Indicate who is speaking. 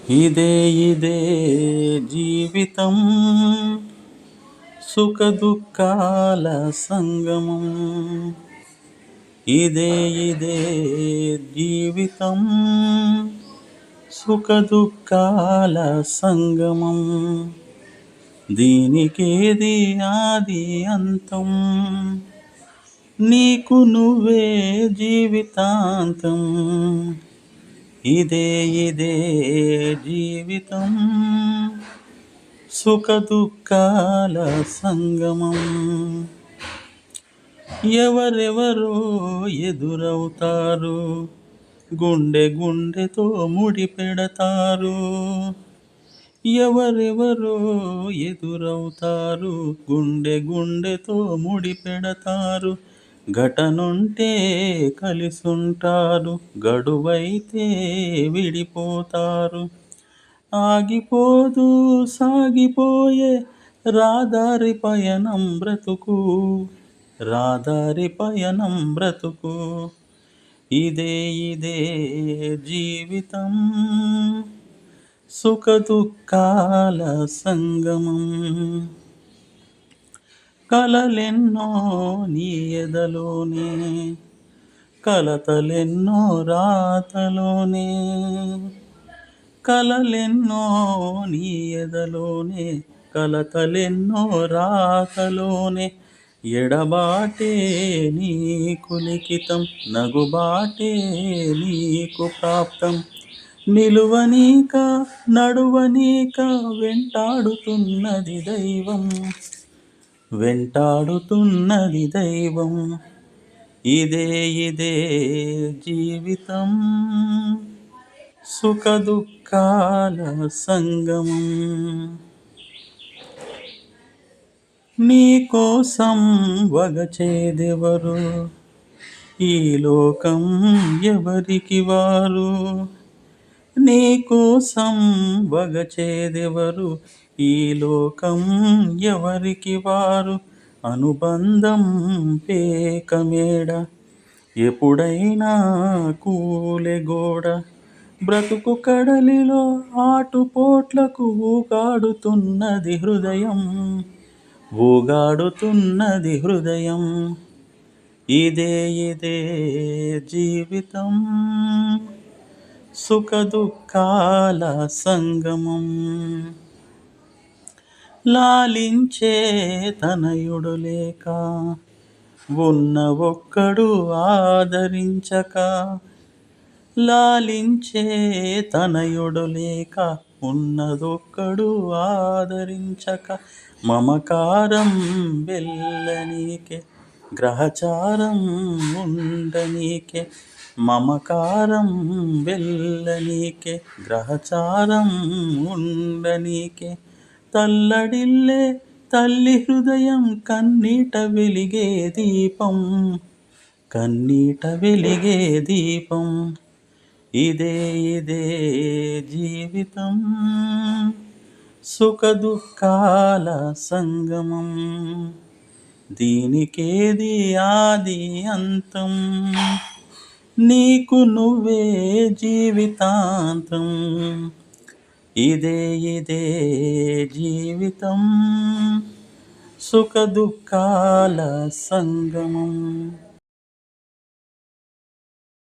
Speaker 1: ఇదే ఇదే జీవితం సుఖ దుఃఖాల సంగమం. ఇదే ఇదే జీవితం సుఖ దుఃఖాల సంగమం. దీనికేది ఆది అంతం, నీకు నువ్వే జీవితాంతం. ఇదే ఇదే జీవితం సుఖ దుఃఖాల సంగమం. ఎవరెవరో ఎదురవుతారు, గుండె గుండెతో ముడి పెడతారు. ఎవరెవరో ఎదురవుతారు, గుండె గుండెతో ముడి పెడతారు. ఘటనుంటే కలిసుంటారు, గడువైతే విడిపోతారు. ఆగిపోదు సాగిపోయే రాదారి పయనం బ్రతుకు, రాదారి పయనం బ్రతుకు. ఇదే ఇదే జీవితం సుఖ దుఃఖాల సంగమం. కలలెన్నో నీ ఎదలోనే, కలతలెన్నో రాతలోనే. కలలెన్నో నీ ఎదలోనే, కలతలెన్నో రాతలోనే. ఎడబాటే నీకు లిఖితం, నగుబాటే నీకు ప్రాప్తం. నిలువనీక నడువనీక వెంటాడుతున్నది దైవం, వెంటాడుతున్నది దైవం. ఇదే ఇదే జీవితం సుఖ దుఃఖాల సంగమం. నీ కోసం వగచేదెవరు, ఈ లోకం ఎవరికి వారు. నీ కోసం వగచేదెవరు, ఈ లోకం ఎవరికి వారు. అనుబంధం పేకమేడ, ఎప్పుడైనా కూలెగోడ. బ్రతుకు కడలిలో ఆటుపోట్లకు ఊగాడుతున్నది హృదయం, ఊగాడుతున్నది హృదయం. ఇదే ఇదే జీవితం సుఖ దుఃఖాల సంగమం. లాలించే తనయుడు లేక, ఉన్న ఒక్కడు ఆదరించక. లాలించే తనయుడు లేక, ఉన్నదొక్కడు ఆదరించక. మమకారం వెళ్ళనీకే, గ్రహచారం ఉండనీకే. మమకారం వెళ్ళనీకే, గ్రహచారం ఉండనీకే. తల్లడిల్లే తల్లి హృదయం, కన్నీట వెలిగే దీపం, కన్నీట వెలిగే దీపం. ఇదే ఇదే జీవితం సుఖ దుఃఖాల సంగమం. దీనికేది ఆది అంతం, నీకు నువ్వే జీవితాంతం. ఇదే ఇదే జీవితం సుఖ దుఃఖాల సంగమం.